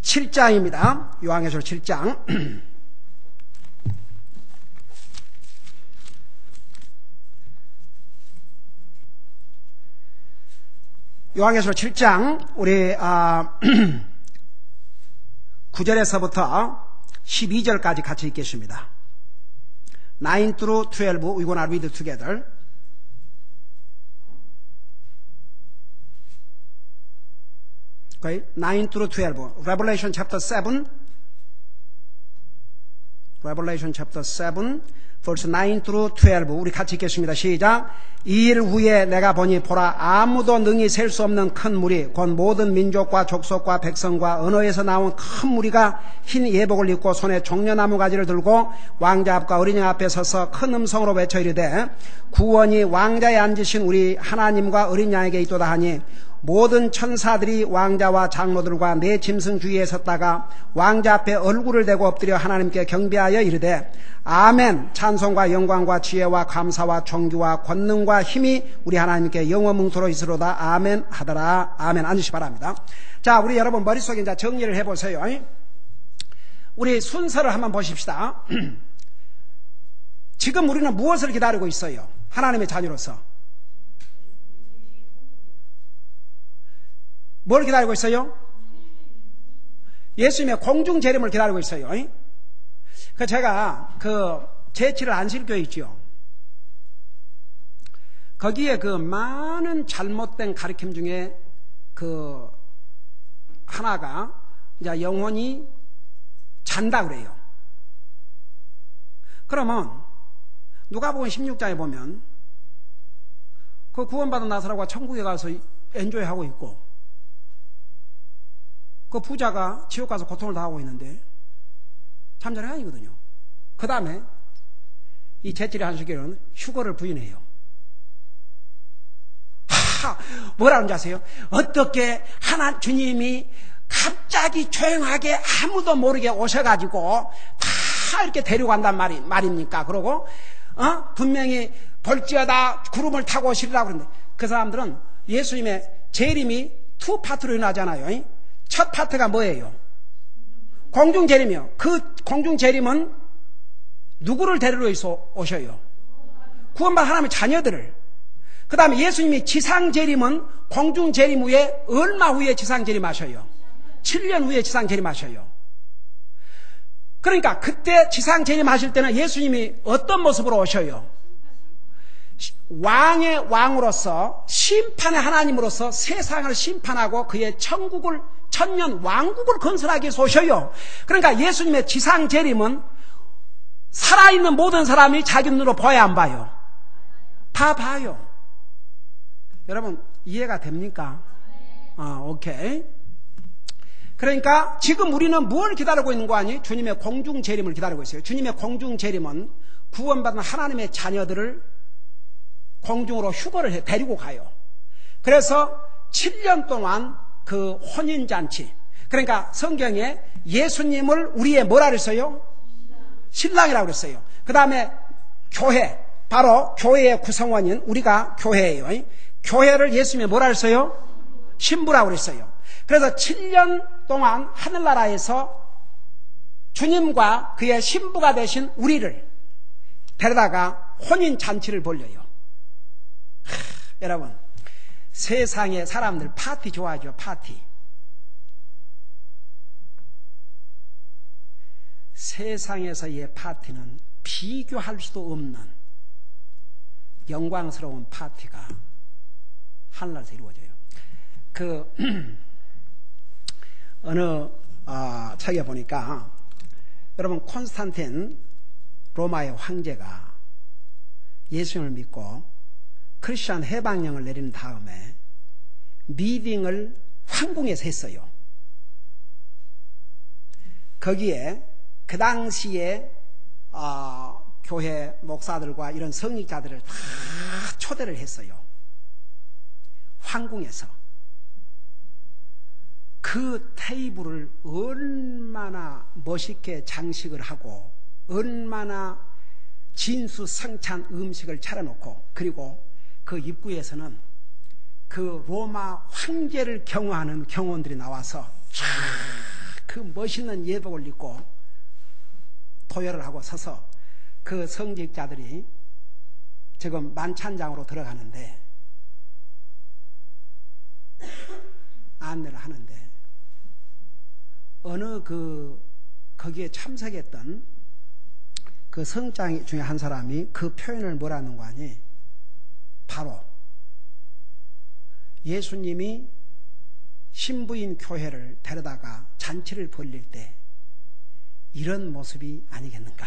7장입니다. 요한계시록 7장. 요한계시록 7장 우리 9절에서부터 12절까지 같이 읽겠습니다. 9 through 12 we're gonna read together. Okay, 9 through 12. Revelation chapter 7. Revelation chapter 7. verse 9 through 12 우리 같이 읽겠습니다. 시작. 이 일 후에 내가 보니 보라 아무도 능히 셀 수 없는 큰 무리 곧 모든 민족과 족속과 백성과 언어에서 나온 큰 무리가 흰 예복을 입고 손에 종려나무 가지를 들고 왕자 앞과 어린양 앞에 서서 큰 음성으로 외쳐 이르되 구원이 왕자에 앉으신 우리 하나님과 어린 양에게 있도다 하니 모든 천사들이 왕자와 장로들과 네 짐승 주위에 섰다가 왕자 앞에 얼굴을 대고 엎드려 하나님께 경배하여 이르되 아멘. 찬송과 영광과 지혜와 감사와 존귀와 권능과 힘이 우리 하나님께 영원뭉토록 있으로다. 아멘 하더라. 아멘. 앉으시 바랍니다. 자, 우리 여러분 머릿속에 이제 정리를 해보세요. 우리 순서를 한번 보십시다. 지금 우리는 무엇을 기다리고 있어요? 하나님의 자녀로서 뭘 기다리고 있어요? 예수님의 공중 재림을 기다리고 있어요. 제가 제7일 안식교회 있죠. 거기에 많은 잘못된 가르침 중에 하나가 이제 영혼이 잔다 그래요. 그러면 누가복음 16장에 보면 그 구원받은 나사로가 천국에 가서 엔조이하고 있고 그 부자가 지옥 가서 고통을 당하고 있는데 참전이 아니거든요. 그 다음에 이 제7의 안식일은 휴거를 부인해요. 뭐라는 줄 아세요? 어떻게 주님이 갑자기 조용하게 아무도 모르게 오셔가지고 다 이렇게 데려간단 말입니까? 그러고 분명히 볼지어다 구름을 타고 오시리라고 그러는데 그 사람들은 예수님의 재림이 투 파트로 일어나잖아요. 첫 파트가 뭐예요? 공중 재림이요. 그 공중 재림은 누구를 데리러 오셔요? 구원받은 하나님의 자녀들을. 그 다음에 예수님이 지상 재림은 공중 재림 후에 얼마 후에 지상 재림하셔요? 7년 후에 지상 재림하셔요. 그러니까 그때 지상 재림하실 때는 예수님이 어떤 모습으로 오셔요? 왕의 왕으로서 심판의 하나님으로서 세상을 심판하고 그의 천국을 천년 왕국을 건설하기 위해서 오셔요. 그러니까 예수님의 지상 재림은 살아있는 모든 사람이 자기 눈으로 봐야 안 봐요? 다 봐요. 여러분 이해가 됩니까? 오케이. 그러니까 지금 우리는 뭘 기다리고 있는 거 아니? 주님의 공중 재림을 기다리고 있어요. 주님의 공중 재림은 구원받은 하나님의 자녀들을 공중으로 휴거를 데리고 가요. 그래서 7년 동안 그 혼인잔치, 그러니까 성경에 예수님을 우리의 뭐라 그랬어요? 신랑이라고 그랬어요. 그 다음에 교회, 바로 교회의 구성원인 우리가 교회예요. 교회를 예수님이 뭐라 그랬어요? 신부라고 그랬어요. 그래서 7년 동안 하늘나라에서 주님과 그의 신부가 되신 우리를 데려다가 혼인잔치를 벌려요. 여러분 세상의 사람들 파티 좋아하죠. 파티. 세상에서의 파티는 비교할 수도 없는 영광스러운 파티가 하늘나라에서 이루어져요. 어느 책에 보니까 여러분 콘스탄틴 로마의 황제가 예수님을 믿고 크리스천 해방령을 내린 다음에 미팅을 황궁에서 했어요. 거기에 그 당시에 교회 목사들과 이런 성직자들을 다 초대를 했어요. 황궁에서. 그 테이블을 얼마나 멋있게 장식을 하고 얼마나 진수성찬 음식을 차려놓고 그리고 그 입구에서는 그 로마 황제를 경호하는 경호원들이 나와서 쫙 그 멋있는 예복을 입고 도열을 하고 서서 그 성직자들이 지금 만찬장으로 들어가는데 안내를 하는데 어느 거기에 참석했던 그 성장 중에 한 사람이 그 표현을 뭐라는 거 아니? 바로 예수님이 신부인 교회를 데려다가 잔치를 벌릴 때 이런 모습이 아니겠는가?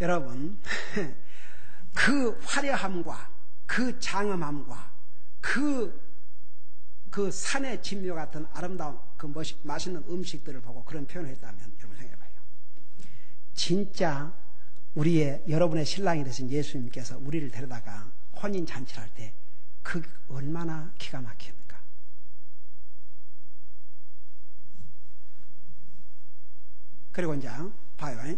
여러분, 그 화려함과 그 장엄함과 그 산의 진묘 같은 아름다운 그 맛있는 음식들을 보고 그런 표현을 했다면 여러분 생각해봐요. 진짜 여러분의 신랑이 되신 예수님께서 우리를 데려다가 혼인 잔치를 할 때 그 얼마나 기가 막힙니까? 그리고 이제 봐요.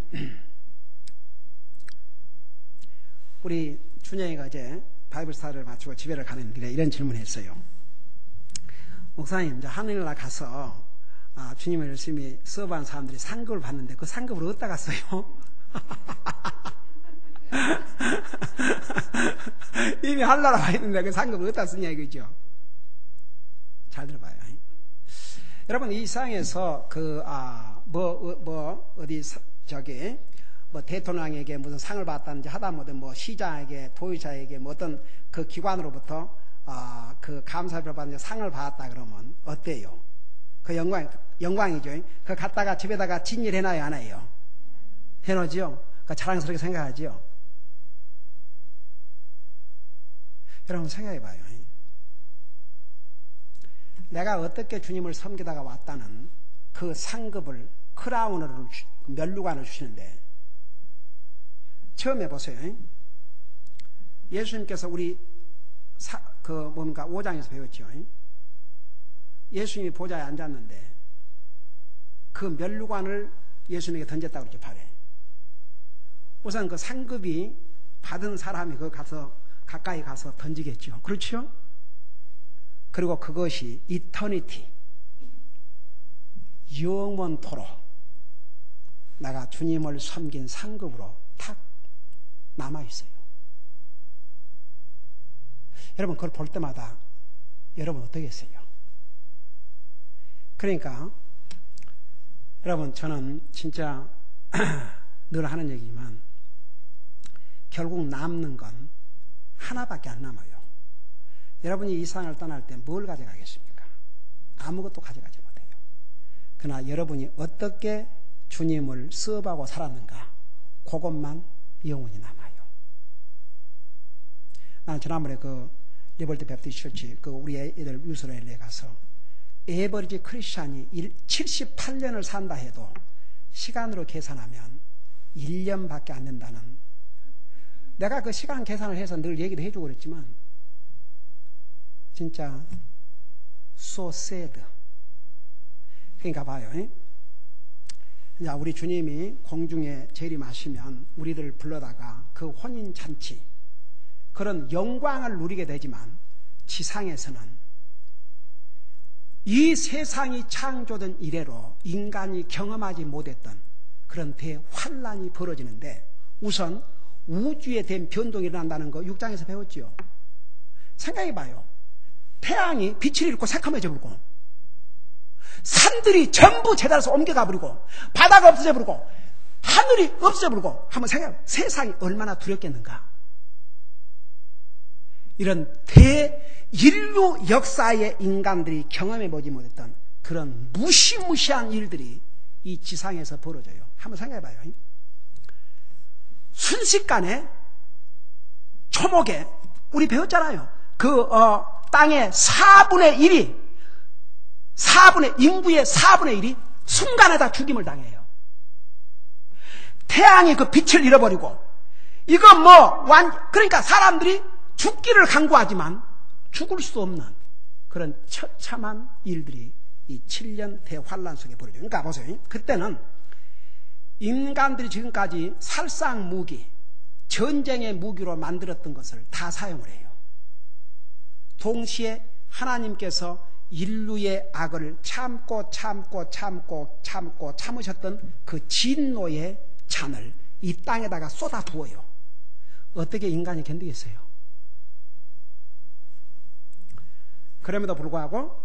우리 준영이가 이제 바이블 스타를 마치고 집에를 가는 길에 이런 질문을 했어요. 목사님, 이제 하늘나라 가서 주님을 열심히 서브한 사람들이 상급을 받는데 그 상급을 어디다 갔어요? 이미 하늘나라 와 있는데 그 상급을 어디다 쓰냐 이거죠. 잘 들어봐요. 여러분, 이 세상에서 대통령에게 무슨 상을 받았는지 하다못해 시장에게, 도의사에게 어떤 그 기관으로부터 그 감사를 받는 상을 받았다 그러면 어때요? 그 영광이죠. 그 갖다가 집에다가 진열해놔요, 안 해요? 해놓죠? 그 자랑스럽게 생각하죠? 여러분 생각해봐요. 내가 어떻게 주님을 섬기다가 왔다는 그 상급을, 크라운을, 면류관을 주시는데, 처음에 보세요. 예수님께서 우리 5장에서 배웠죠. 예수님이 보좌에 앉았는데 그 면류관을 예수님에게 던졌다고 그러죠, 발에. 우선 그 상급이 받은 사람이 가까이 가서 던지겠죠. 그렇죠? 그리고 그것이 이터니티, 영원토록 내가 주님을 섬긴 상급으로 탁 남아있어요. 여러분, 그걸 볼 때마다 여러분 어떠겠어요? 그러니까 여러분, 저는 진짜 늘 하는 얘기지만 결국 남는 건 하나밖에 안 남아요. 여러분이 이 세상을 떠날 때 뭘 가져가겠습니까? 아무것도 가져가지 못해요. 그러나 여러분이 어떻게 주님을 서브하고 살았는가, 그것만 영원히 남아요. 나는 지난번에 리버티 베프티스트 처치 우리 애들 유스라엘에 가서 에버리지 크리스찬이 78년을 산다 해도 시간으로 계산하면 1년밖에 안 된다는, 내가 그 시간 계산을 해서 늘 얘기도 해주고 그랬지만 진짜 so sad. 그러니까 봐요. 우리 주님이 공중에 재림하시면 우리들을 불러다가 그 혼인잔치, 그런 영광을 누리게 되지만 지상에서는 이 세상이 창조된 이래로 인간이 경험하지 못했던 그런 대환란이 벌어지는데, 우선 우주에 대한 변동이 일어난다는 거 6장에서 배웠죠. 생각해봐요. 태양이 빛을 잃고 새카매져 버리고, 산들이 전부 제자리에서 옮겨가 버리고, 바다가 없어져 버리고, 하늘이 없어져 버리고, 한번 생각해봐요. 세상이 얼마나 두렵겠는가. 이런 대인류 역사의 인간들이 경험해보지 못했던 그런 무시무시한 일들이 이 지상에서 벌어져요. 한번 생각해봐요. 순식간에 초목에 우리 배웠잖아요. 땅의 4분의 1이, 인구의 4분의 1이 순간에 다 죽임을 당해요. 태양이 그 빛을 잃어버리고, 그러니까 사람들이 죽기를 간구하지만 죽을 수 없는 그런 처참한 일들이 이 7년 대환란 속에 벌어져요. 그러니까 보세요. 그때는 인간들이 지금까지 살상 무기, 전쟁의 무기로 만들었던 것을 다 사용을 해요. 동시에 하나님께서 인류의 악을 참으셨던 그 진노의 잔을 이 땅에다가 쏟아 부어요. 어떻게 인간이 견디겠어요? 그럼에도 불구하고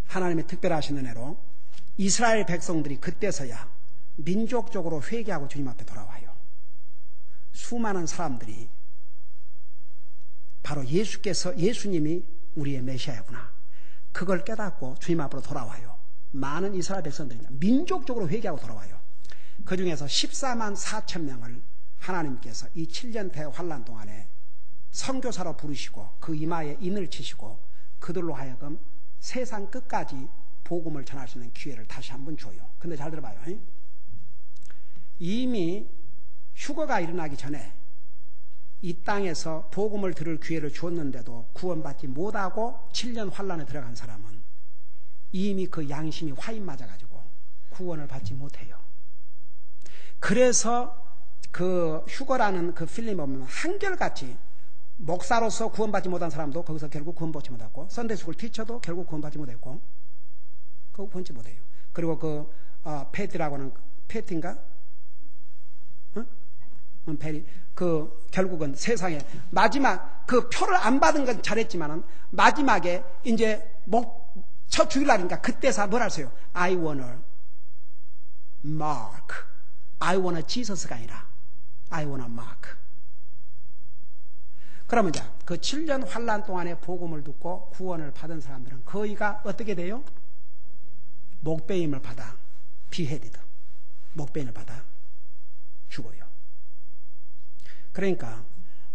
하나님의 특별하신 은혜로 이스라엘 백성들이 그때서야 민족적으로 회개하고 주님 앞에 돌아와요. 수많은 사람들이 바로 예수님이 우리의 메시아구나, 그걸 깨닫고 주님 앞으로 돌아와요. 많은 이스라엘 백성들이 민족적으로 회개하고 돌아와요. 그 중에서 14만 4천 명을 하나님께서 이 7년 대환란 동안에 선교사로 부르시고 그 이마에 인을 치시고 그들로 하여금 세상 끝까지 복음을 전할 수 있는 기회를 다시 한번 줘요. 근데 잘 들어봐요. 이미 휴거가 일어나기 전에 이 땅에서 복음을 들을 기회를 주었는데도 구원받지 못하고 7년 환란에 들어간 사람은 이미 그 양심이 화인 맞아가지고 구원을 받지 못해요. 그래서 그 휴거라는 그 필름에 보면 한결같이 목사로서 구원받지 못한 사람도 거기서 결국 구원받지 못했고, 선데이스쿨 티처도 결국 구원받지 못했고, 그거 구원받지 못해요. 그리고 그 패티라고 하는, 패티인가? 페리. 그 결국은 세상에 마지막 그 표를 안 받은 건 잘했지만은 마지막에 이제 첫 주일날이니까 그때서 뭘 하세요? I wanna mark. I wanna Jesus가 아니라 I wanna mark. 그러면 이제 그 7년 환란 동안에 복음을 듣고 구원을 받은 사람들은 거의가 어떻게 돼요? 목배임을 받아, 비헤디드, 목배임을 받아 죽어요. 그러니까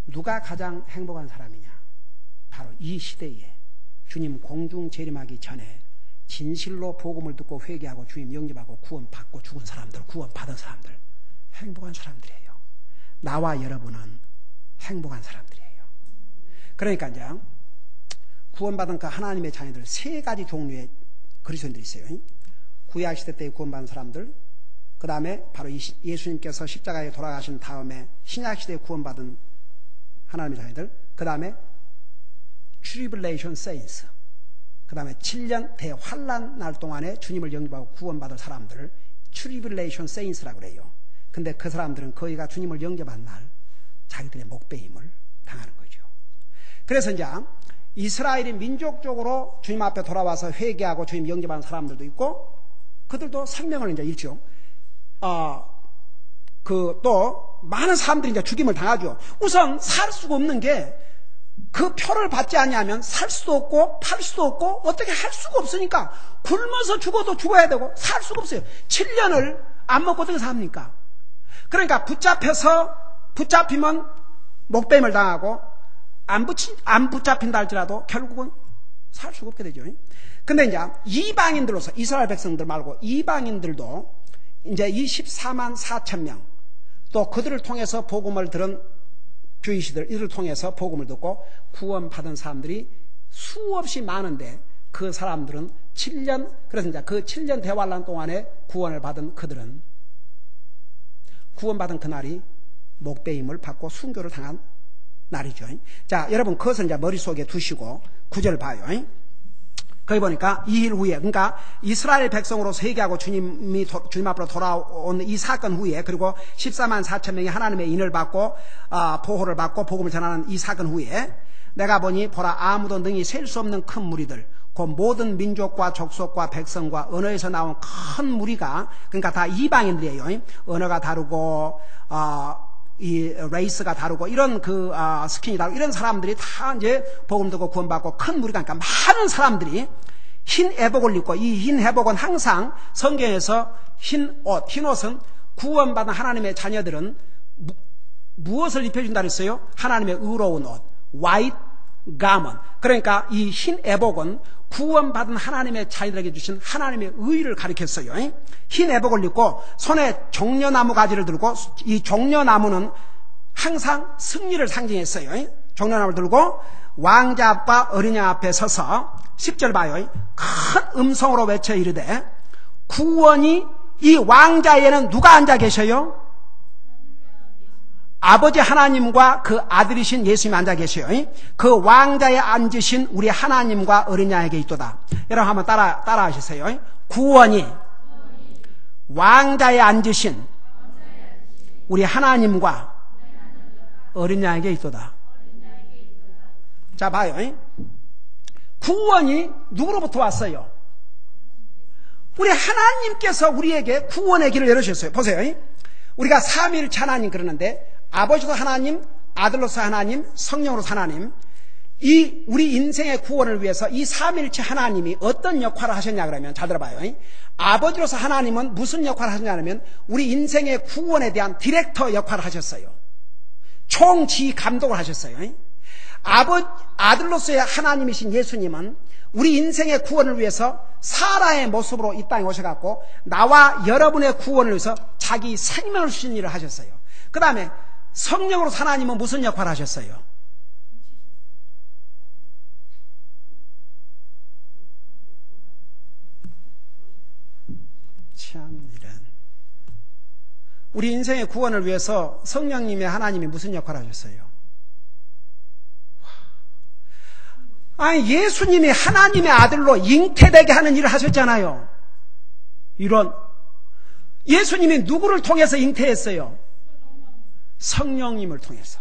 누가 가장 행복한 사람이냐? 바로 이 시대에 주님 공중 재림하기 전에 진실로 복음을 듣고 회개하고 주님 영접하고 구원받고 죽은 사람들, 구원받은 사람들, 행복한 사람들이에요. 나와 여러분은 행복한 사람들이에요. 그러니까 이제 구원받은 그 하나님의 자녀들 세 가지 종류의 그리스도인들이 있어요. 구약시대 때 구원받은 사람들, 그 다음에 바로 예수님께서 십자가에 돌아가신 다음에 신약시대에 구원받은 하나님의 자녀들, 그 다음에 Tribulation Saints, 그 다음에 7년 대환란 날 동안에 주님을 영접하고 구원받을 사람들을 Tribulation Saints라고 그래요. 근데 그 사람들은 거의가 주님을 영접한 날 자기들의 목배임을 당하는 거죠. 그래서 이제 이스라엘이 민족적으로 주님 앞에 돌아와서 회개하고 주님 영접하는 사람들도 있고, 그들도 생명을 이제 잃죠. 또 많은 사람들이 이제 죽임을 당하죠. 우선 살 수가 없는 게 그 표를 받지 않으면 살 수도 없고 팔 수도 없고 어떻게 할 수가 없으니까 굶어서 죽어도 죽어야 되고 살 수가 없어요. 7년을 안 먹고 어떻게 삽니까? 그러니까 붙잡히면 목뱀을 당하고 안 붙잡힌다 할지라도 결국은 살 수가 없게 되죠. 근데 이제 이방인들로서 이스라엘 백성들 말고 이방인들도 이제 이 14만 4천 명, 또 그들을 통해서 복음을 들은 주이시들, 이들을 통해서 복음을 듣고 구원받은 사람들이 수없이 많은데 그 사람들은 7년, 그래서 이제 그 7년 대환란 동안에 구원을 받은 그들은 구원받은 그날이 목배임을 받고 순교를 당한 날이죠. 자, 여러분 그것을 이제 머릿속에 두시고 9절 봐요. 거기 보니까 2일 후에, 그러니까 이스라엘 백성으로서 회개하고 주님 앞으로 돌아온 이 사건 후에, 그리고 14만 4천 명이 하나님의 인을 받고 보호를 받고 복음을 전하는 이 사건 후에, 내가 보니 보라 아무도 능히 셀 수 없는 큰 무리들, 그 모든 민족과 족속과 백성과 언어에서 나온 큰 무리가, 그러니까 다 이방인들이에요. 언어가 다르고 이 레이스가 다르고 이런 스킨이 다르고 이런 사람들이 다 이제 복음 듣고 구원받고 큰 무리가, 그러니까 많은 사람들이 흰 애복을 입고, 이 흰 애복은 항상 성경에서 흰 옷은 구원받은 하나님의 자녀들은 무엇을 입혀준다 그랬어요? 하나님의 의로운 옷, white garment. 그러니까 이 흰 애복은 구원받은 하나님의 자녀들에게 주신 하나님의 의를 가리켰어요. 흰 애복을 입고 손에 종려나무 가지를 들고, 이 종려나무는 항상 승리를 상징했어요. 종려나무를 들고 왕자 앞과 어린 양 앞에 서서 10절 봐요. 큰 음성으로 외쳐 이르되 구원이 이 왕자에는 누가 앉아 계셔요? 아버지 하나님과 그 아들이신 예수님이 앉아 계셔요. 그 왕자에 앉으신 우리 하나님과 어린 양에게 있도다. 여러분 한번 따라 하시세요. 구원이 왕자에 앉으신 우리 하나님과 어린 양에게 있도다. 자, 봐요. 구원이 누구로부터 왔어요? 우리 하나님께서 우리에게 구원의 길을 열어주셨어요. 보세요. 우리가 삼위일체 하나님 그러는데 아버지로서 하나님, 아들로서 하나님, 성령으로서 하나님, 이 우리 인생의 구원을 위해서 이 삼위일체 하나님이 어떤 역할을 하셨냐 그러면 잘 들어봐요. 아버지로서 하나님은 무슨 역할을 하셨냐면 우리 인생의 구원에 대한 디렉터 역할을 하셨어요. 총지휘 감독을 하셨어요. 아들로서의 하나님이신 예수님은 우리 인생의 구원을 위해서 사라의 모습으로 이 땅에 오셔갖고 나와 여러분의 구원을 위해서 자기 생명을 주신 일을 하셨어요. 그 다음에 성령으로 하나님은 무슨 역할을 하셨어요? 참 이런. 우리 인생의 구원을 위해서 성령님의 하나님이 무슨 역할을 하셨어요? 아니, 예수님이 하나님의 아들로 잉태되게 하는 일을 하셨잖아요. 이런. 예수님이 누구를 통해서 잉태했어요? 성령님을 통해서.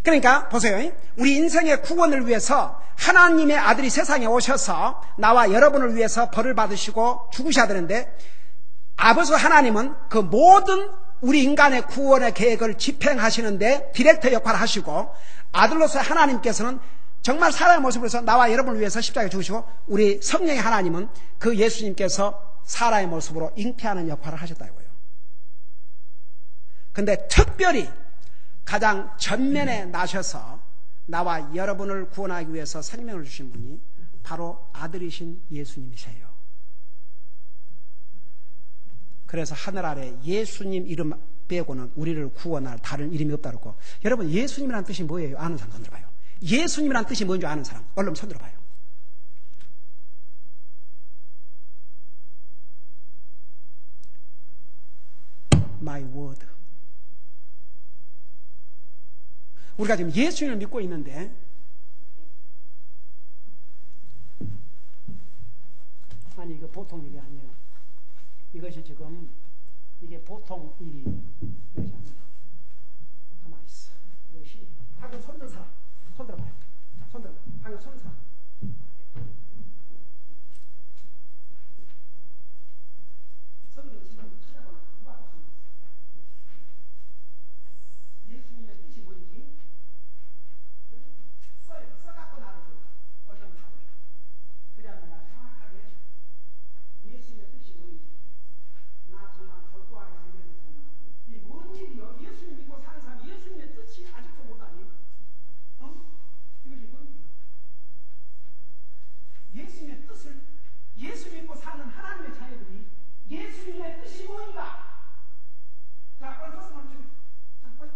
그러니까 보세요. 우리 인생의 구원을 위해서 하나님의 아들이 세상에 오셔서 나와 여러분을 위해서 벌을 받으시고 죽으셔야 되는데 아버지 하나님은 그 모든 우리 인간의 구원의 계획을 집행하시는데 디렉터 역할을 하시고 아들로서 하나님께서는 정말 사람의 모습으로 해서 나와 여러분을 위해서 십자가에 죽으시고 우리 성령의 하나님은 그 예수님께서 사람의 모습으로 잉태하는 역할을 하셨다고요. 근데 특별히 가장 전면에 나셔서 나와 여러분을 구원하기 위해서 생명을 주신 분이 바로 아들이신 예수님이세요. 그래서 하늘 아래 예수님 이름 빼고는 우리를 구원할 다른 이름이 없다고 그러고, 여러분 예수님이라는 뜻이 뭐예요? 아는 사람 손 들어봐요. 예수님이라는 뜻이 뭔지 아는 사람 얼른 손 들어봐요. My word. 우리가 지금 예수님을 믿고 있는데 아니 이거 보통 일이 아니에요. 이것이 지금 이게 보통 일이 이것이 아닙니다. 가만히 있어. 이것이 방금 손 든 사람 손 들어봐요. 손 들어봐요. 방금 손 든 사람 성경 지금 찾아보나 누가 또 손 예수님의 뜻이 뭔지 써갖고 나를 줘요. 얼른 답을. 그래야 내가 정확하게 예수님의 뜻이 뭔지 나 정말 절도하게 생겼는데 이뭔 일이요? 예수님 믿고 사는 사람이 예수님의 뜻이 아직도 못하니? 이것이 뭔 일이요? 예수님의 뜻을 예수 믿고 사는 하나님의 자녀들이 예수님의 뜻이 뭔가? 자, 얼른 서서 멈춰. 자, 빨리.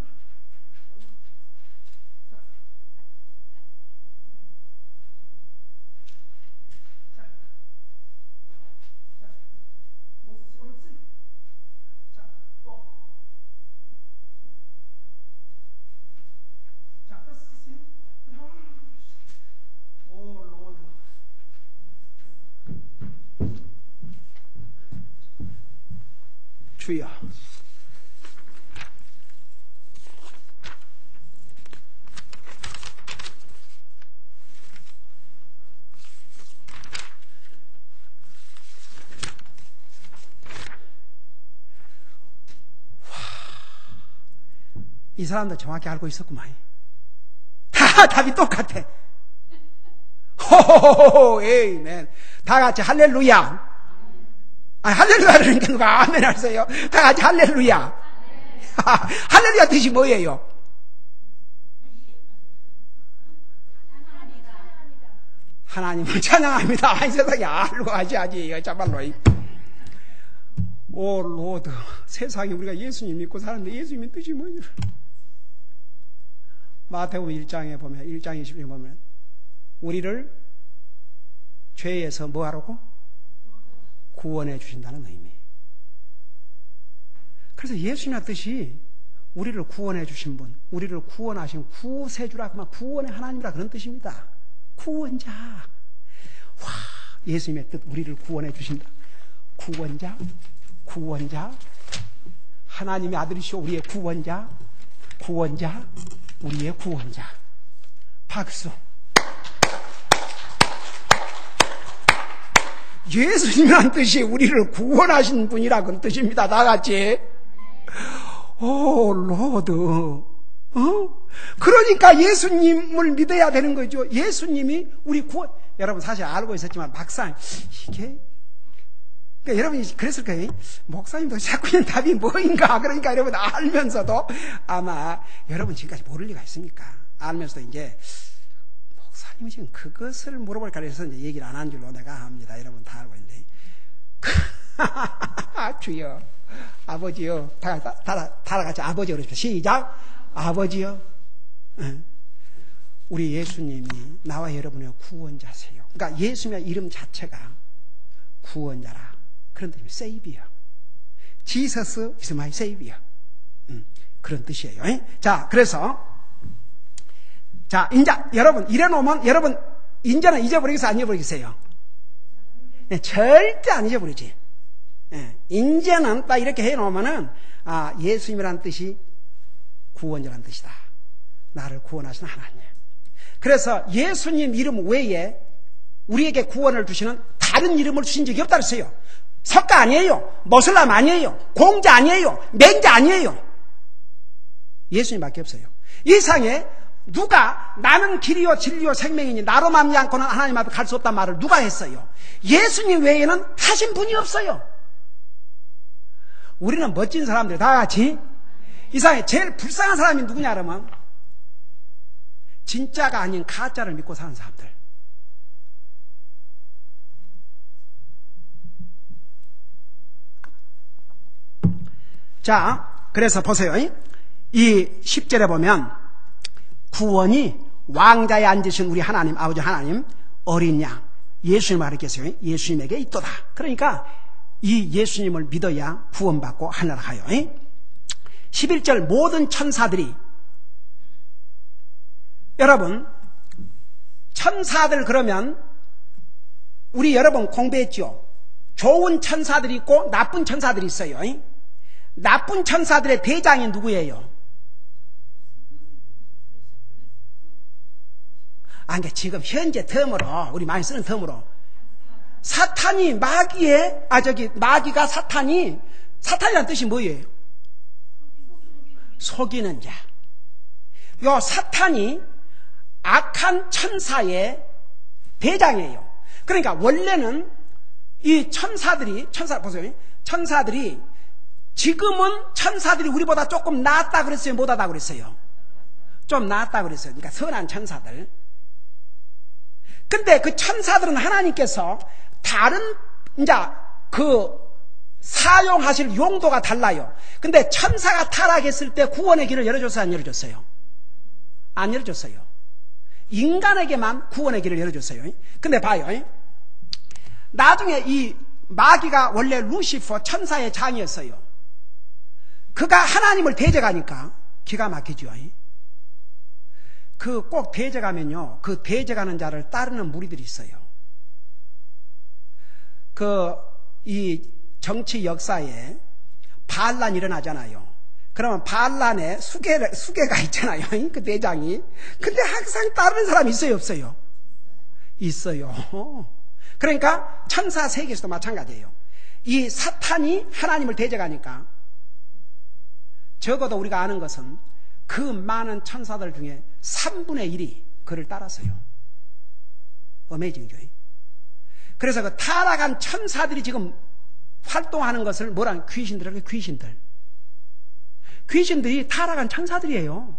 주여. 이 사람들 정확히 알고 있었구만. 답이 똑같아. 호호호호, 에이맨. 다 같이 할렐루야. 할렐루야라는 게 누가 아멘 하세요? 다 같이 할렐루야. 할렐루야 뜻이 뭐예요? 하나님을 찬양합니다. 이 세상에 알고 하셔야지. 정말로. 오 로드. 세상에 우리가 예수님 믿고 사는데 예수님의 뜻이 뭐냐? 마태복음 1장에 보면 1장 20절에 보면 우리를 죄에서 뭐 하라고? 구원해 주신다는 의미. 그래서 예수님의 뜻이 우리를 구원해 주신 분, 우리를 구원하신 구세주라, 그만 구원의 하나님이라 그런 뜻입니다. 구원자. 와, 예수님의 뜻, 우리를 구원해 주신다. 구원자, 구원자. 하나님의 아들이시오, 우리의 구원자. 구원자, 우리의 구원자. 박수. 예수님이란 뜻이 우리를 구원하신 분이라 그런 뜻입니다. 다 같이. 오, 로드. 그러니까 예수님을 믿어야 되는 거죠. 예수님이 우리 구원. 여러분 사실 알고 있었지만 막상 이게 그러니까 여러분이 그랬을 거예요. 목사님도 자꾸 답이 뭐인가. 그러니까 여러분 알면서도 아마 여러분 지금까지 모를 리가 있습니까? 알면서도 이제 목사님이 지금 그것을 물어볼까 해서 이제 얘기를 안 한 줄로 내가 합니다. 여러분 다 알고 있는데. 주여, 아버지요. 다 같이 아버지요. 그러십시오. 시작. 아버지요. 우리 예수님이 나와 여러분의 구원자세요. 그러니까 예수님의 이름 자체가 구원자라. 그런 뜻입니다. Savior. Jesus is my Savior. 그런 뜻이에요. 자, 그래서 자, 이제 여러분 이래 놓으면 여러분 인자는 잊어버리겠어요? 안 잊어버리겠어요? 네, 절대 안 잊어버리지. 네, 인자는 딱 이렇게 해 놓으면은 아, 예수님이라는 뜻이 구원자라는 뜻이다. 나를 구원하시는 하나님. 그래서 예수님 이름 외에 우리에게 구원을 주시는 다른 이름을 주신 적이 없다 그랬어요. 석가 아니에요. 모슬람 아니에요. 공자 아니에요. 맹자 아니에요. 예수님밖에 없어요. 이 세상에 누가 나는 길이요 진리요 생명이니 나로 말미암고는 하나님 앞에 갈 수 없단 말을 누가 했어요? 예수님 외에는 하신 분이 없어요. 우리는 멋진 사람들 다 같이 이 세상에 제일 불쌍한 사람이 누구냐 그러면 진짜가 아닌 가짜를 믿고 사는 사람들. 자, 그래서 보세요. 이 10절에 보면 구원이 왕자에 앉으신 우리 하나님, 아버지 하나님, 어린 양, 예수님을 가리켰어요. 예수님에게 있도다. 그러니까 이 예수님을 믿어야 구원받고 하늘나라 가요. 11절 모든 천사들이 여러분 천사들 그러면 우리 여러분 공부했죠. 좋은 천사들이 있고 나쁜 천사들이 있어요. 나쁜 천사들의 대장이 누구예요? 그러니까 지금 현재 텀으로 우리 많이 쓰는 텀으로 사탄이 마귀가 사탄이라는 뜻이 뭐예요? 속이는 자. 요 사탄이 악한 천사의 대장이에요. 그러니까 원래는 이 천사들이 지금은 천사들이 우리보다 조금 낫다 그랬어요? 못하다 그랬어요? 좀 낫다 그랬어요. 그러니까 선한 천사들. 근데 그 천사들은 하나님께서 다른 이제 그 사용하실 용도가 달라요. 근데 천사가 타락했을 때 구원의 길을 열어줬어요? 안 열어줬어요? 안 열어줬어요. 인간에게만 구원의 길을 열어줬어요. 근데 봐요. 나중에 이 마귀가 원래 루시퍼 천사의 장이었어요. 그가 하나님을 대적하니까 기가 막히죠. 그 꼭 대적하면요, 그 대적하는 자를 따르는 무리들이 있어요. 이 정치 역사에 반란이 일어나잖아요. 그러면 반란에 수계가 있잖아요. 그 대장이. 근데 항상 따르는 사람이 있어요, 없어요? 있어요. 그러니까 천사 세계에서도 마찬가지예요. 이 사탄이 하나님을 대적하니까 적어도 우리가 아는 것은 그 많은 천사들 중에 3분의 1이 그를 따랐어요. 어메이징죠. 그래서 그 타락한 천사들이 지금 활동하는 것을 뭐라는 귀신들에게 귀신들이 타락한 천사들이에요.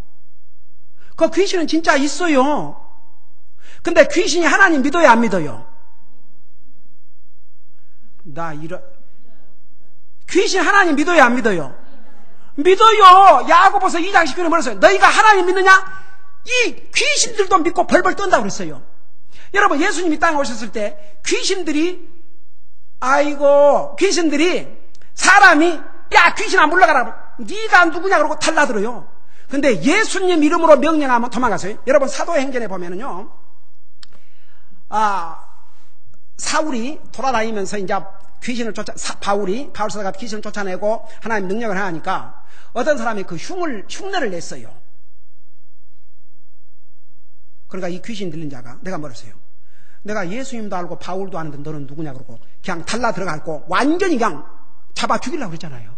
그 귀신은 진짜 있어요. 근데 귀신이 하나님 믿어요, 안 믿어요? 귀신 하나님 믿어요, 안 믿어요? 믿어요. 야고보서 2장 10절에 뭐랬어요? 너희가 하나님 믿느냐? 이 귀신들도 믿고 벌벌 떤다고 그랬어요. 여러분, 예수님이 땅에 오셨을 때 귀신들이 사람이 야 귀신아 물러가라 네가 누구냐 그러고 달라들어요. 근데 예수님 이름으로 명령하면 도망가세요. 여러분 사도행전에 보면은요, 사울이 돌아다니면서 이제 귀신을 바울 사도가 귀신을 쫓아내고 하나님 능력을 하니까 어떤 사람이 그 흉내를 냈어요. 그러니까 이 귀신 들린 자가 내가 뭐랬어요? 내가 예수님도 알고 바울도 아는데 너는 누구냐 그러고 그냥 달라 들어가고 완전히 그냥 잡아 죽이려고 그랬잖아요.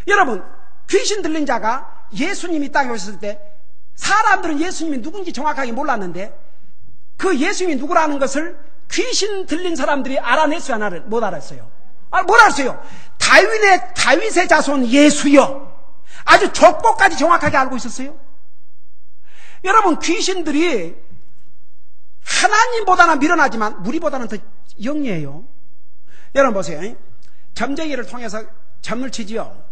여러분, 귀신 들린 자가 예수님이 땅에 오셨을 때 사람들은 예수님이 누군지 정확하게 몰랐는데 그 예수님이 누구라는 것을 귀신 들린 사람들이 알아냈어요? 못 알았어요? 못 알았어요. 다윗의 자손 예수요. 아주 족보까지 정확하게 알고 있었어요. 여러분, 귀신들이 하나님보다는 미련하지만 우리보다는 더 영리해요. 여러분 보세요. 점쟁이를 통해서 점을 치지요.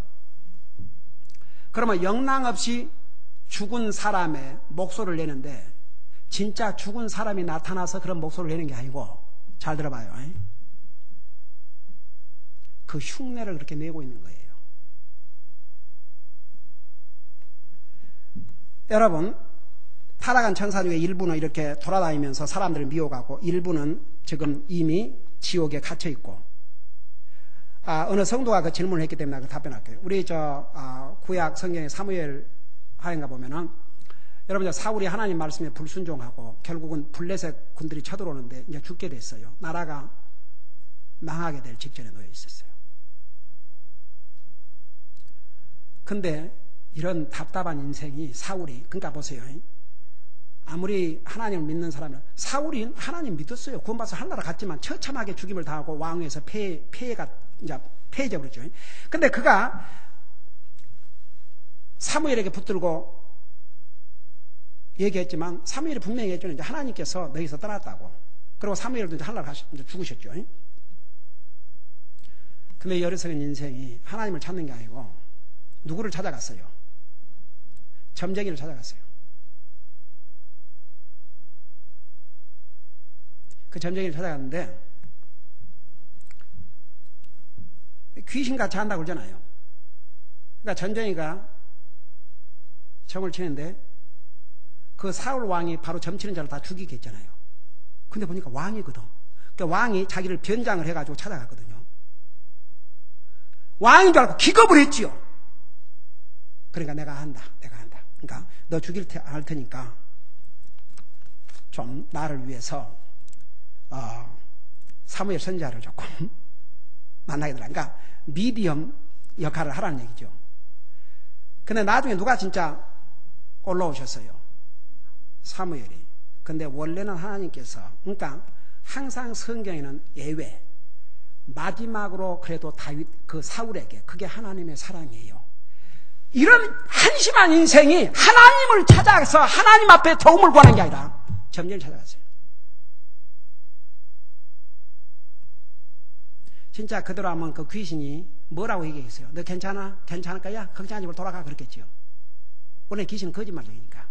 그러면 영랑 없이 죽은 사람의 목소리를 내는데 진짜 죽은 사람이 나타나서 그런 목소리를 내는 게 아니고, 잘 들어봐요. 그 흉내를 그렇게 내고 있는 거예요. 여러분, 타락한 천사 중에 일부는 이렇게 돌아다니면서 사람들을 미워가고 일부는 지금 이미 지옥에 갇혀 있고, 어느 성도가 그 질문을 했기 때문에 그 답변할게요. 우리 구약 성경의 사무엘 하인가 보면은, 여러분, 사울이 하나님 말씀에 불순종하고 결국은 블레셋 군들이 쳐들어오는데 이제 죽게 됐어요. 나라가 망하게 될 직전에 놓여 있었어요. 근데 이런 답답한 인생이 사울이, 그러니까 보세요. 아무리 하나님을 믿는 사람이라, 사울이 하나님 믿었어요. 구원받아서 하늘나라 갔지만 처참하게 죽임을 당하고 왕위에서 폐해져 버렸죠. 근데 그가 사무엘에게 붙들고 얘기했지만 사무엘이 분명히 했죠. 이제 하나님께서 너희에서 떠났다고. 그리고 사무엘도 이제 하늘나라 이제 죽으셨죠. 근데 이 어리석은 인생이 하나님을 찾는 게 아니고 누구를 찾아갔어요? 점쟁이를 찾아갔어요. 그 점쟁이를 찾아갔는데 귀신같이 한다고 그러잖아요. 그러니까 점쟁이가 점을 치는데 그 사울 왕이 바로 점 치는 자를 다 죽이겠잖아요. 근데 보니까 왕이거든. 그러니까 왕이 자기를 변장을 해가지고 찾아갔거든요. 왕인 줄 알고 기겁을 했지요. 그러니까 내가 한다. 그러니까 너 할 테니까 좀 나를 위해서 사무엘 선지자를 조금 만나게 되라. 그러니까 미디엄 역할을 하라는 얘기죠. 근데 나중에 누가 진짜 올라오셨어요? 사무엘이. 근데 원래는 하나님께서, 그러니까 항상 성경에는 예외, 마지막으로 그래도 그 사울에게 그게 하나님의 사랑이에요. 이런 한심한 인생이 하나님을 찾아가서 하나님 앞에 도움을 구하는 게 아니라 점쟁이를 찾아갔어요. 진짜 그대로 하면 그 귀신이 뭐라고 얘기했어요? 너 괜찮아? 괜찮을 거야? 걱정하지 말고 돌아가 그랬겠죠. 원래 귀신은 거짓말쟁이니까.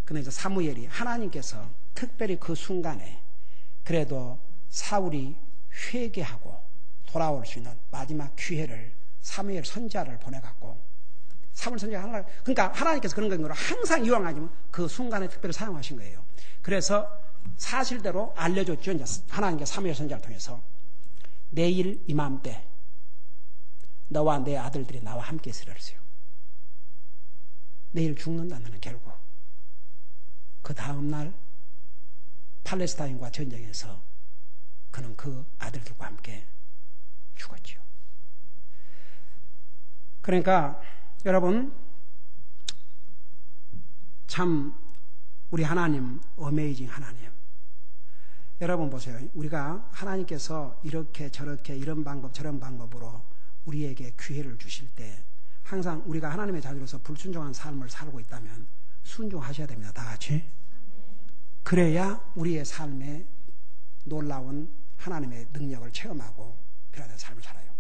근데 이제 사무엘이, 하나님께서 특별히 그 순간에 그래도 사울이 회개하고 돌아올 수 있는 마지막 기회를 사무엘 선지자를 보내갖고, 사무엘 선지자가 하나, 그러니까 하나님께서 그런 걸 항상 이왕하지만 그 순간에 특별히 사용하신 거예요. 그래서 사실대로 알려줬죠. 이제 하나님께 사무엘 선지자를 통해서 내일 이맘때 너와 내 아들들이 나와 함께 있으라 그랬어요. 내일 죽는다 너는 결국. 그 다음날 팔레스타인과 전쟁에서 그는 그 아들들과 함께 죽었죠. 그러니까 여러분, 참 우리 하나님 어메이징 하나님. 여러분 보세요. 우리가 하나님께서 이렇게 저렇게 이런 방법 저런 방법으로 우리에게 기회를 주실 때 항상 우리가 하나님의 자녀로서 불순종한 삶을 살고 있다면 순종하셔야 됩니다. 다 같이. 그래야 우리의 삶에 놀라운 하나님의 능력을 체험하고 변화된 삶을 살아요.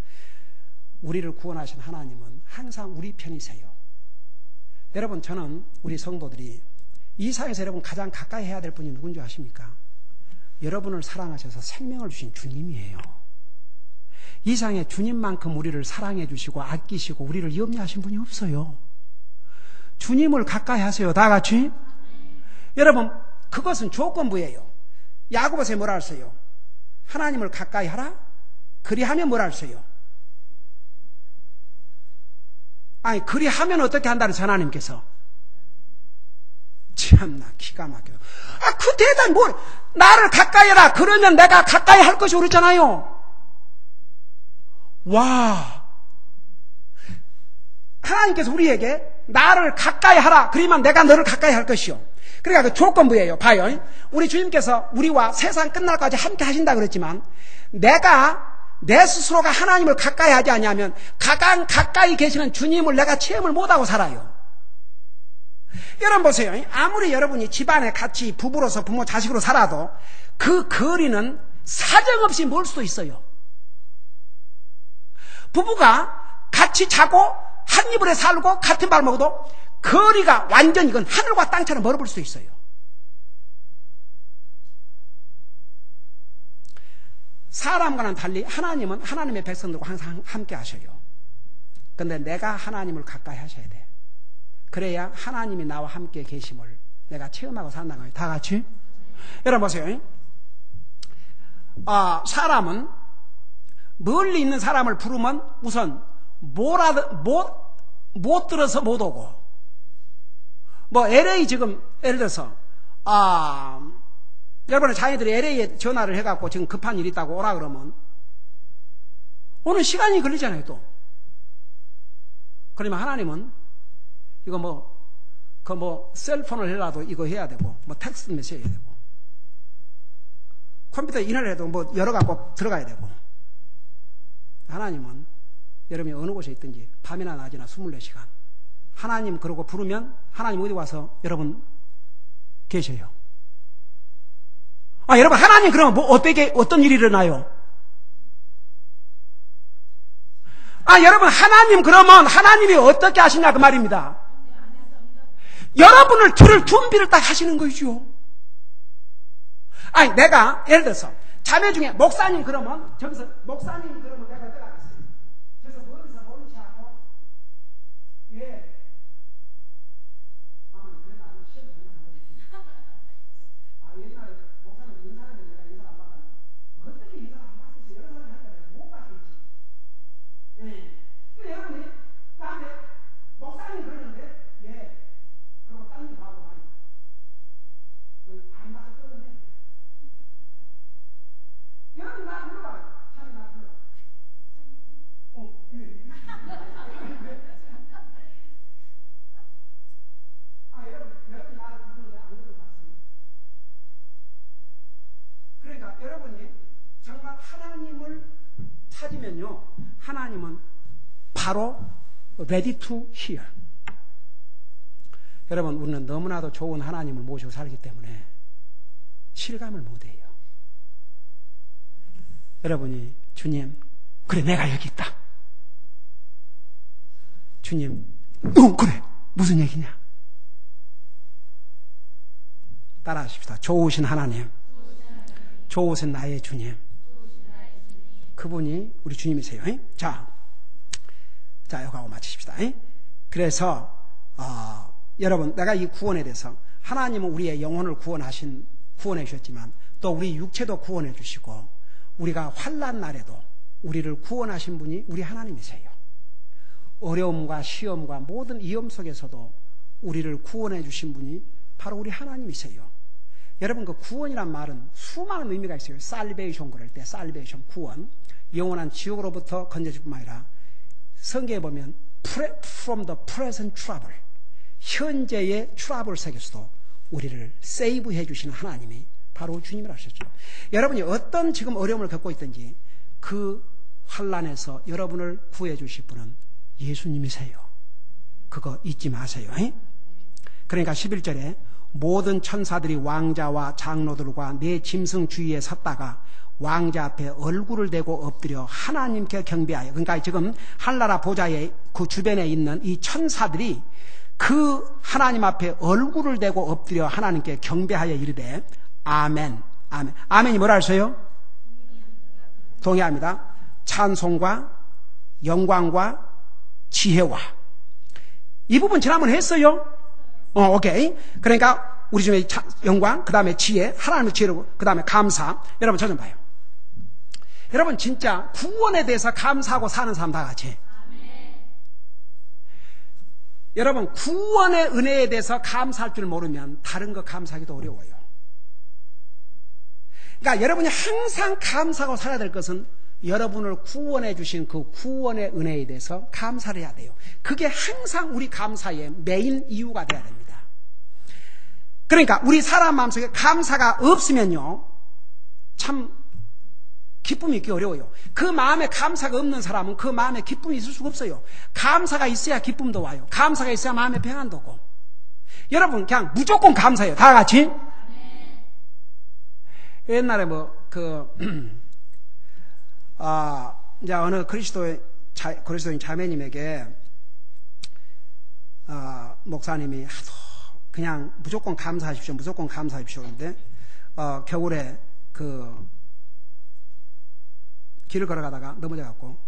우리를 구원하신 하나님은 항상 우리 편이세요. 여러분, 저는 우리 성도들이 이 세상에서 여러분 가장 가까이 해야 될 분이 누군지 아십니까? 여러분을 사랑하셔서 생명을 주신 주님이에요. 이 세상에 주님만큼 우리를 사랑해 주시고 아끼시고 우리를 염려하신 분이 없어요. 주님을 가까이 하세요. 다 같이. 여러분, 그것은 조건부예요. 야고보서에 뭐라 했어요? 하나님을 가까이 하라? 그리하면 뭐라 했어요? 아니, 그리하면 어떻게 한다는 하나님께서? 참나, 기가 막혀요. 그 대단, 나를 가까이 해라. 그러면 내가 가까이 할 것이 그랬잖아요. 와. 하나님께서 우리에게 나를 가까이 하라. 그러면 내가 너를 가까이 할 것이요. 그러니까 그 조건부예요. 봐요. 우리 주님께서 우리와 세상 끝날까지 함께 하신다 그랬지만, 내 스스로가 하나님을 가까이 하지 않냐면 가장 가까이 계시는 주님을 내가 체험을 못하고 살아요. 여러분 보세요. 아무리 여러분이 집안에 같이 부부로서 부모 자식으로 살아도 그 거리는 사정없이 멀 수도 있어요. 부부가 같이 자고 한 이불에 살고 같은 밥 먹어도 거리가 완전히 이건 하늘과 땅처럼 멀어볼 수 있어요. 사람과는 달리 하나님은 하나님의 백성들과 항상 함께 하셔요. 그런데 내가 하나님을 가까이 하셔야 돼. 그래야 하나님이 나와 함께 계심을 내가 체험하고 산다는 거예요. 다 같이. 여러분 보세요. 사람은 멀리 있는 사람을 부르면 우선 못 들어서 못 오고, LA 지금 예를 들어서 여러분의 자녀들이 LA에 전화를 해갖고 지금 급한 일이 있다고 오라 그러면 오는 시간이 걸리잖아요. 또 그러면 하나님은 이거 셀폰을 해라도 이거 해야 되고, 텍스트 메시지 해야 되고, 컴퓨터 인을 해도 열어 갖고 들어가야 되고. 하나님은 여러분이 어느 곳에 있든지 밤이나 낮이나 24시간 하나님 그러고 부르면 하나님 어디 와서 여러분 계셔요. 여러분, 하나님 그러면 어떤 일이 일어나요? 여러분, 하나님 그러면 하나님이 어떻게 하시냐 그 말입니다. 여러분을 들을 준비를 딱 하시는 거죠. 내가 예를 들어서 자매 중에 목사님 그러면 저기서 목사님 그러면 내가 어떡하겠어요? 그래서 머리서 모른 체하고 그래 나는 시험 옛날에 목사님 인사하는데 내가 인사를 안 받았는데 어떻게 인사를 안 받겠어? 여러 사람이 하니까 내가 못 받겠지. 근데 여러분이 나한테 목사님 그러는데 그리고 딴 일 하고 많이 안 받아 떠드네. 여러분 나 불러봐요. 참에 나 불러. 여러분 나를 부르는데 안 들어봤어요. 그러니까 여러분이 정말 하나님을 찾으면요, 하나님은 바로 ready to hear. 여러분, 우리는 너무나도 좋은 하나님을 모시고 살기 때문에 실감을 못해요. 여러분이 주님, 그래 내가 여기 있다. 주님, 그래 무슨 얘기냐? 따라하십시다. 좋으신 하나님, 좋으신 나의 주님. 그분이 우리 주님이세요. 자, 이거하고 마치십시다. 그래서 여러분, 내가 이 구원에 대해서 하나님은 우리의 영혼을 구원해 주셨지만 또 우리 육체도 구원해 주시고 우리가 환난 날에도 우리를 구원하신 분이 우리 하나님이세요. 어려움과 시험과 모든 위험 속에서도 우리를 구원해 주신 분이 바로 우리 하나님이세요. 여러분, 그 구원이란 말은 수많은 의미가 있어요. 살베이션 그럴 때 살베이션, 구원, 영원한 지옥으로부터 건져줄 뿐만 아니라 성경에 보면 from the present trouble, 현재의 트러블 속에서도 우리를 세이브해 주시는 하나님이 바로 주님이라 하셨죠. 여러분이 어떤 지금 어려움을 겪고 있든지 그 환난에서 여러분을 구해 주실 분은 예수님이세요. 그거 잊지 마세요. 그러니까 11절에 모든 천사들이 왕자와 장로들과 내 짐승 주위에 섰다가 왕자 앞에 얼굴을 대고 엎드려 하나님께 경배하여, 그러니까 지금 한나라 보좌의 그 주변에 있는 이 천사들이 그 하나님 앞에 얼굴을 대고 엎드려 하나님께 경배하여 이르되 아멘, 아멘. 아멘이 뭐라 하세요? 동의합니다. 찬송과 영광과 지혜와. 이 부분 지난번에 했어요. 오케이. 그러니까 우리 중에 영광, 그 다음에 지혜, 하나님의 지혜로, 그 다음에 감사. 여러분 저 좀 봐요. 여러분 진짜 구원에 대해서 감사하고 사는 사람 다 같이. 여러분 구원의 은혜에 대해서 감사할 줄 모르면 다른 거 감사하기도 어려워요. 그러니까 여러분이 항상 감사하고 살아야 될 것은 여러분을 구원해 주신 그 구원의 은혜에 대해서 감사를 해야 돼요. 그게 항상 우리 감사의 메인 이유가 돼야 됩니다. 그러니까 우리 사람 마음속에 감사가 없으면요 참 기쁨이 있기 어려워요. 그 마음에 감사가 없는 사람은 그 마음에 기쁨이 있을 수가 없어요. 감사가 있어야 기쁨도 와요. 감사가 있어야 마음에 평안도 오고. 여러분 그냥 무조건 감사해요. 다 같이. 옛날에 이제 어느 그리스도인 자매님에게 목사님이 하도 그냥 무조건 감사하십시오, 무조건 감사하십시오. 그런데 겨울에 길을 걸어가다가 넘어져갖고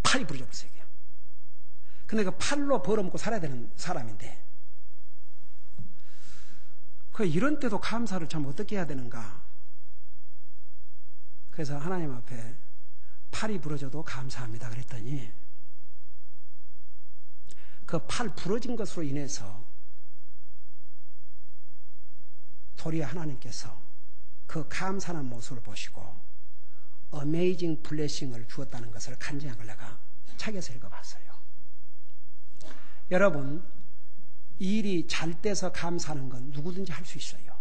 팔이 부러졌어요. 근데 그 팔로 벌어먹고 살아야 되는 사람인데 이런 때도 감사를 참 어떻게 해야 되는가. 그래서 하나님 앞에 팔이 부러져도 감사합니다 그랬더니 그 팔 부러진 것으로 인해서 도리어 하나님께서 그 감사한 모습을 보시고 어메이징 블레싱을 주었다는 것을 간증한 걸 내가 책에서 읽어봤어요. 여러분 일이 잘 돼서 감사하는 건 누구든지 할 수 있어요.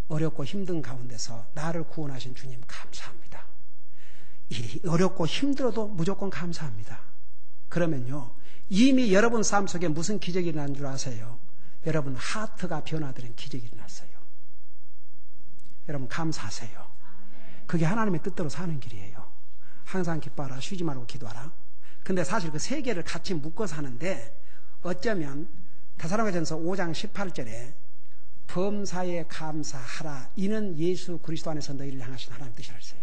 어렵고 힘든 가운데서 나를 구원하신 주님 감사합니다. 일이 어렵고 힘들어도 무조건 감사합니다. 그러면요 이미 여러분 삶 속에 무슨 기적이 일어난 줄 아세요? 여러분 하트가 변화되는 기적이 일어났어요. 여러분 감사하세요. 그게 하나님의 뜻대로 사는 길이에요. 항상 기뻐하라, 쉬지 말고 기도하라. 근데 사실 그 세 개를 같이 묶어서 하는데 어쩌면 데살로니가전서 5장 18절에 범사에 감사하라 이는 예수 그리스도 안에서 너희를 향하신 하나님의 뜻이라 했어요.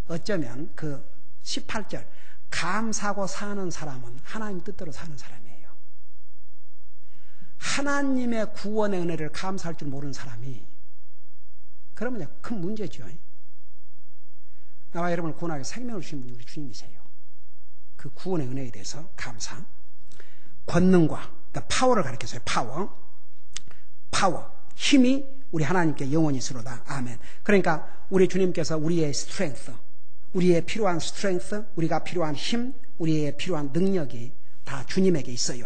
어쩌면 그 18절 감사하고 사는 사람은 하나님 뜻대로 사는 사람이에요. 하나님의 구원의 은혜를 감사할 줄 모르는 사람이 그러면 큰 문제죠. 나와 여러분을 구원하게 생명을 주신 분이 우리 주님이세요. 그 구원의 은혜에 대해서 감사. 권능과 그러니까 파워를 가리켜서요. 파워, 힘이 우리 하나님께 영원히 있으로다. 아멘. 그러니까 우리 주님께서 우리의 스트렝스, 우리의 필요한 스트렝스, 우리가 필요한 힘, 우리의 필요한 능력이 다 주님에게 있어요.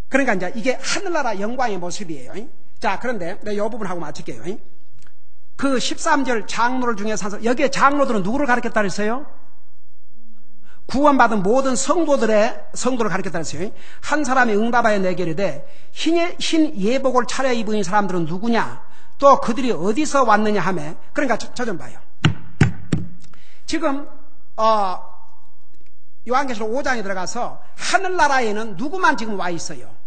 그러니까 이제 이게 하늘나라 영광의 모습이에요. 자, 그런데 내가 이 부분 하고 마칠게요. 그 13절 장로들 중에서 여기에 장로들은 누구를 가르쳤다 그랬어요? 구원받은 모든 성도를 가르쳤다 그랬어요. 한 사람이 응답하여 내게 이르되 흰 예복을 차려입은 사람들은 누구냐? 또 그들이 어디서 왔느냐 하며. 그러니까 저 좀 봐요. 지금 요한계시록 5장에 들어가서 하늘나라에는 누구만 지금 와 있어요?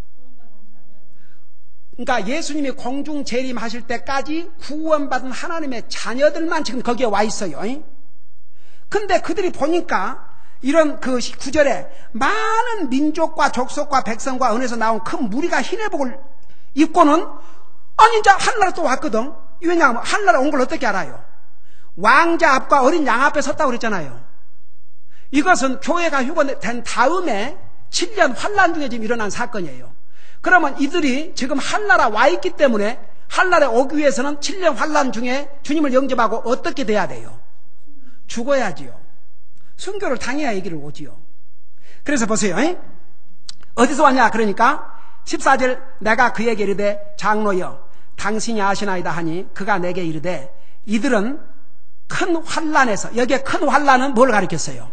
그러니까 예수님이 공중 재림하실 때까지 구원받은 하나님의 자녀들만 지금 거기에 와 있어요. 근데 그들이 보니까 이런 그 9절에 많은 민족과 족속과 백성과 은에서 나온 큰 무리가 흰 회복을 입고는 아니 이제 하늘나라 또 왔거든. 왜냐하면 하늘나라 온 걸 어떻게 알아요? 왕자 앞과 어린 양 앞에 섰다고 그랬잖아요. 이것은 교회가 휴거된 다음에 7년 환란 중에 지금 일어난 사건이에요. 그러면 이들이 지금 하늘나라 와 있기 때문에 하늘나라에 오기 위해서는 7년 환란 중에 주님을 영접하고 어떻게 돼야 돼요? 죽어야지요. 순교를 당해야 이 길을 오지요. 그래서 보세요. 어디서 왔냐? 그러니까 14절 내가 그에게 이르되 장로여 당신이 아시나이다 하니 그가 내게 이르되 이들은 큰 환란에서, 여기에 큰 환란은 뭘 가리켰어요?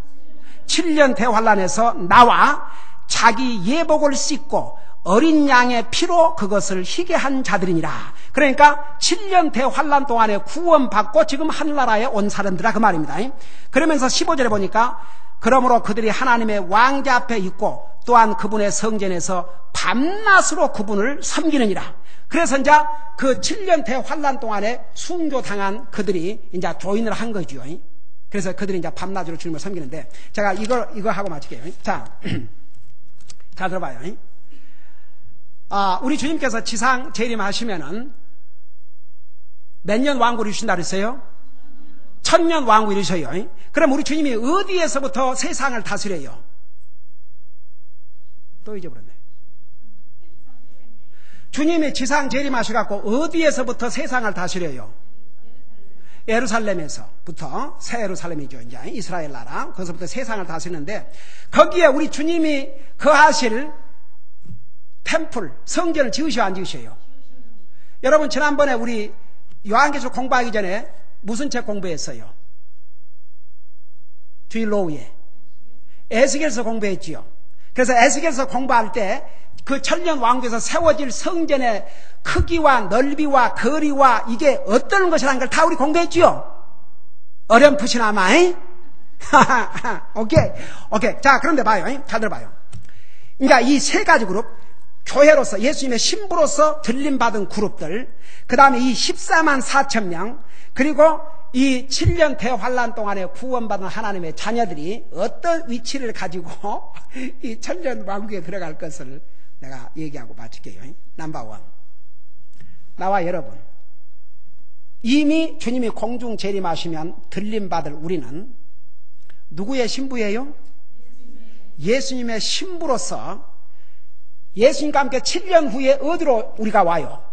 7년 대환란에서 나와 자기 예복을 씻고 어린 양의 피로 그것을 희게 한 자들이니라. 그러니까 7년 대환란 동안에 구원받고 지금 하늘나라에 온 사람들이라 그 말입니다. 그러면서 15절에 보니까 그러므로 그들이 하나님의 왕자 앞에 있고 또한 그분의 성전에서 밤낮으로 그분을 섬기느니라. 그래서 이제 그 7년 대환란 동안에 순교당한 그들이 이제 조인을 한 거죠. 그래서 그들이 이제 밤낮으로 주님을 섬기는데, 제가 이거 하고 마칠게요. 자, 잘 들어봐요. 우리 주님께서 지상 재림하시면은 몇 년 왕국을 이루신다 그랬어요? 1000년 왕국 이루셔요. 그럼 우리 주님이 어디에서부터 세상을 다스려요? 또 잊어버렸네. 주님이 지상 재림하셔갖고 어디에서부터 세상을 다스려요? 예루살렘에서부터, 새 예루살렘이죠. 이제 이스라엘 나라. 거기서부터 세상을 다스리는데, 거기에 우리 주님이 거하실 템플, 성전을 지으셔야 안 지으셔요? 여러분, 지난번에 우리 요한계시록 공부하기 전에 무슨 책 공부했어요? 주일 오후에 에스겔서 공부했지요. 그래서 에스겔서 공부할 때 그 천년 왕국에서 세워질 성전의 크기와 넓이와 거리와 이게 어떤 것이라는 걸 다 우리 공부했지요. 어렴풋이나마. 오케이. 자, 그런데 봐요. 잘 들어봐요. 그러니까 이 세 가지 그룹, 교회로서 예수님의 신부로서 들림받은 그룹들, 그 다음에 이 14만 4천 명, 그리고 이 7년 대환란 동안에 구원받은 하나님의 자녀들이 어떤 위치를 가지고 이 천년 왕국에 들어갈 것을 내가 얘기하고 마칠게요. 넘버 1. 나와 여러분, 이미 주님이 공중 재림하시면 들림받을 우리는 누구의 신부예요? 예수님의 신부로서 예수님과 함께 7년 후에 어디로 우리가 와요?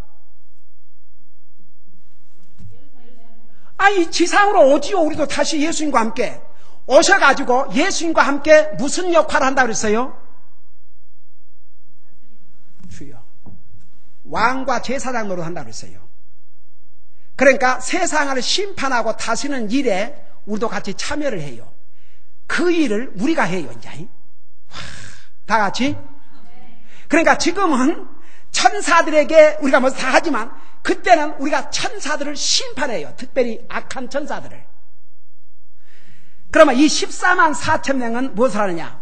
아니, 지상으로 오지요. 우리도 다시 예수님과 함께 오셔가지고 예수님과 함께 무슨 역할을 한다고 그랬어요? 주여, 왕과 제사장 노릇 한다고 그랬어요. 그러니까 세상을 심판하고 다스리는 일에 우리도 같이 참여를 해요. 그 일을 우리가 해요. 이제 다 같이. 그러니까 지금은 천사들에게 우리가 뭐 다 하지만, 그때는 우리가 천사들을 심판해요. 특별히 악한 천사들을. 그러면 이 14만 4천 명은 무엇을 하느냐?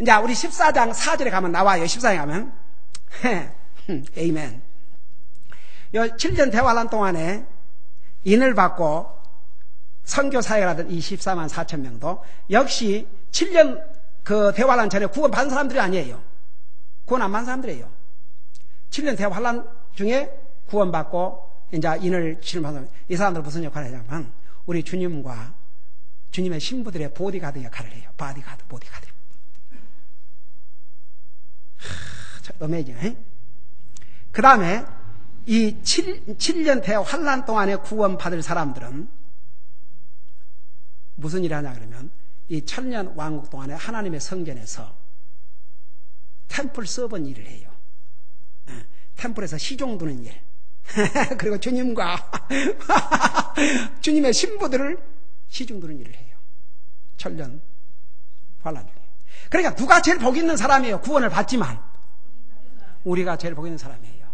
이제 우리 14장 4절에 가면 나와요. 14장에 가면. 에이멘. 요 7년 대환란 동안에 인을 받고 선교 사역을 하던 이 14만 4천 명도 역시 7년 그 대환란 전에 구원 받은 사람들이 아니에요. 구원 안 받은 사람들이에요. 7년 대환란 중에 구원받고 이제 인을 치르면서 이 사람들 무슨 역할을 하냐면 우리 주님과 주님의 신부들의 보디가드 역할을 해요. 보디가드. 어메이징. 그 다음에 이 7년 대환란 동안에 구원받을 사람들은 무슨 일을 하냐 그러면 이 천년 왕국 동안에 하나님의 성전에서 템플 서번 일을 해요. 템플에서 시종 두는 일. 그리고 주님과 주님의 신부들을 시중 두는 일을 해요. 천년 환란 중에. 그러니까 누가 제일 복 있는 사람이에요? 구원을 받지만 우리가 제일 복 있는 사람이에요.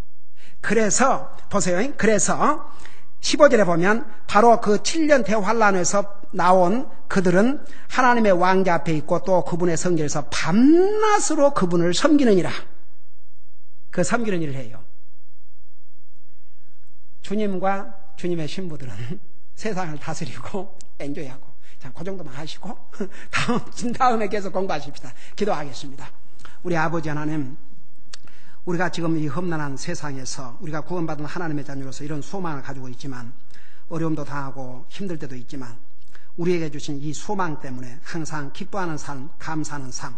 그래서 보세요. 그래서 15절에 보면 바로 그 7년 대환란에서 나온 그들은 하나님의 왕자 앞에 있고 또 그분의 성전에서 밤낮으로 그분을 섬기느니라. 그 섬기는 일을 해요. 주님과 주님의 신부들은 세상을 다스리고 엔조이하고. 자, 그 정도만 하시고 다음에 계속 공부하십시다. 기도하겠습니다. 우리 아버지 하나님, 우리가 지금 이 험난한 세상에서 우리가 구원받은 하나님의 자녀로서 이런 소망을 가지고 있지만 어려움도 당하고 힘들 때도 있지만 우리에게 주신 이 소망 때문에 항상 기뻐하는 삶, 감사하는 삶,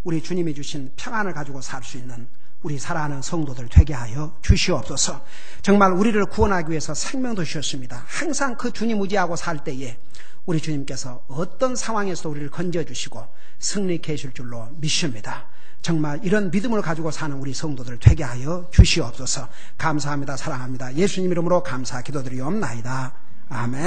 우리 주님이 주신 평안을 가지고 살 수 있는 우리 사랑하는 성도들 되게 하여 주시옵소서. 정말 우리를 구원하기 위해서 생명도 주셨습니다. 항상 그 주님 의지하고 살 때에 우리 주님께서 어떤 상황에서도 우리를 건져주시고 승리케 하실 줄로 믿습니다. 정말 이런 믿음을 가지고 사는 우리 성도들 되게 하여 주시옵소서. 감사합니다. 사랑합니다. 예수님 이름으로 감사 기도드리옵나이다. 아멘.